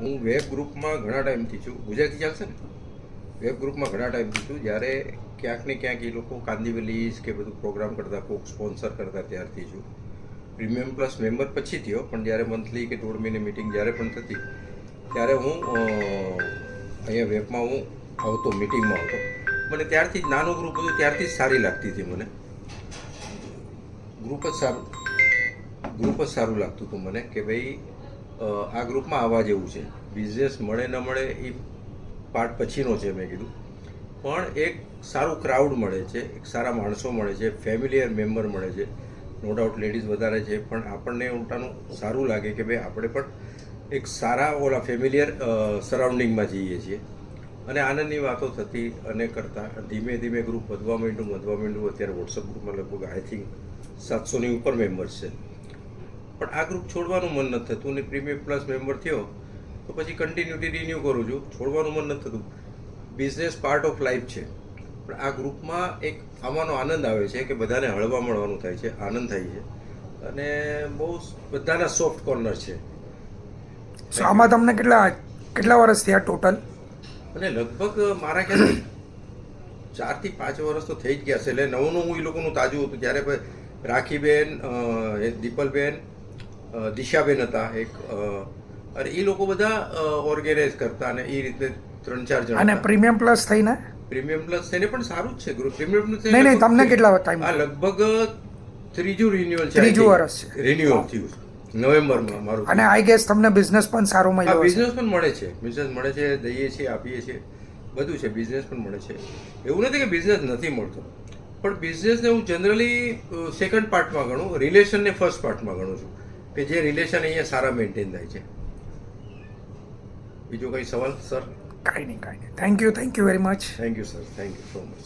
હું વેબ ગ્રુપમાં ઘણા ટાઈમથી છું. ગુજરાતી ચાલશે ને? વેબ ગ્રુપમાં ઘણા ટાઈમથી છું. જ્યારે ક્યાંક ને ક્યાંક એ લોકો કાંદીવલીઝ કે બધું પ્રોગ્રામ કરતા, કોક સ્પોન્સર કરતા ત્યારથી છું. પ્રીમિયમ પ્લસ મેમ્બર પછી થયો, પણ જ્યારે મંથલી કે દોઢ મહિને મિટિંગ જ્યારે પણ થતી ત્યારે હું અહીંયા વેબમાં હું આવતો, મિટિંગમાં આવતો. મને ત્યારથી જ નાનું ગ્રુપ હતું, ત્યારથી જ સારી લાગતી હતી મને. ગ્રુપ જ સારું લાગતું હતું મને કે ભાઈ આ ગ્રુપમાં આવવા જેવું છે. બિઝનેસ મળે ન મળે એ પાર્ટ પછીનો છે મેં કીધું, પણ એક સારું ક્રાઉડ મળે છે, એક સારા માણસો મળે છે, ફેમિલિયર મેમ્બર મળે છે. નો ડાઉટ લેડીઝ વધારે છે, પણ આપણને ઉલટાનું સારું લાગે કે ભાઈ આપણે પણ એક સારા ઓલા ફેમિલિયર સરાઉન્ડિંગમાં જઈએ છીએ. અને આનંદની વાતો થતી અને કરતાં ધીમે ધીમે ગ્રુપ વધવા માંડ્યું. અત્યારે વોટ્સઅપ ગ્રુપમાં લગભગ આઈ થિંક 700ની ઉપર મેમ્બર્સ છે. પણ આ ગ્રુપ છોડવાનું મન નથી થતું, ને પ્રીમિયમ પ્લસ મેમ્બર થયો તો પછી કન્ટિન્યુટી રિન્યૂ કરું છું. છોડવાનું મન નથી થતું. બિઝનેસ પાર્ટ ઓફ લાઈફ છે, પણ આ ગ્રુપમાં એક આમાંનો આનંદ આવે છે કે બધાને હળવા મળવાનું થાય છે, આનંદ થાય છે, અને બહુ બધાના સોફ્ટ કોર્નર છે. આમાં તમને કેટલા વર્ષ થયા ટોટલ? અને લગભગ મારા ખ્યાલથી 4 થી 5 વર્ષ તો થઈ જ ગયા છે. એટલે નવું હું એ લોકોનું તાજું હતું ત્યારે રાખીબેન, દીપલબેન, દિશાબેન હતા એક, અને એ લોકો બધા ઓર્ગેનાઇઝ કરતા, અને એ રીતે 3-4 જણ. અને પ્રીમિયમ પ્લસ થઈને? પ્રીમિયમ પ્લસ થઈને પણ સારું જ છે ગ્રુપ. પ્રીમિયમ પ્લસ નહીં, તમને કેટલા ટાઈમ? આ લગભગ ત્રીજું રિન્યુઅલ છે. ત્રીજું વર્ષ છે રિન્યુઅલ થયું નવેમ્બરમાં મારું. અને આઈ ગેસ તમને બિઝનેસ પણ સારો મળ્યો? બિઝનેસ પણ મળે છે, દઈએ છીએ, આપીએ છીએ, બધું છે. બિઝનેસ પણ મળે છે. એવું નથી કે બિઝનેસ નથી મળતો, પણ બિઝનેસને હું જનરલી સેકન્ડ પાર્ટમાં ગણું, રિલેશનને ફર્સ્ટ પાર્ટમાં ગણું છું, કે જે રિલેશન અહીંયા સારા મેન્ટેન થાય છે. બીજો કંઈ સવાલ સર? કાંઈ નહીં. Thank you very much. Thank you sir, thank you so much.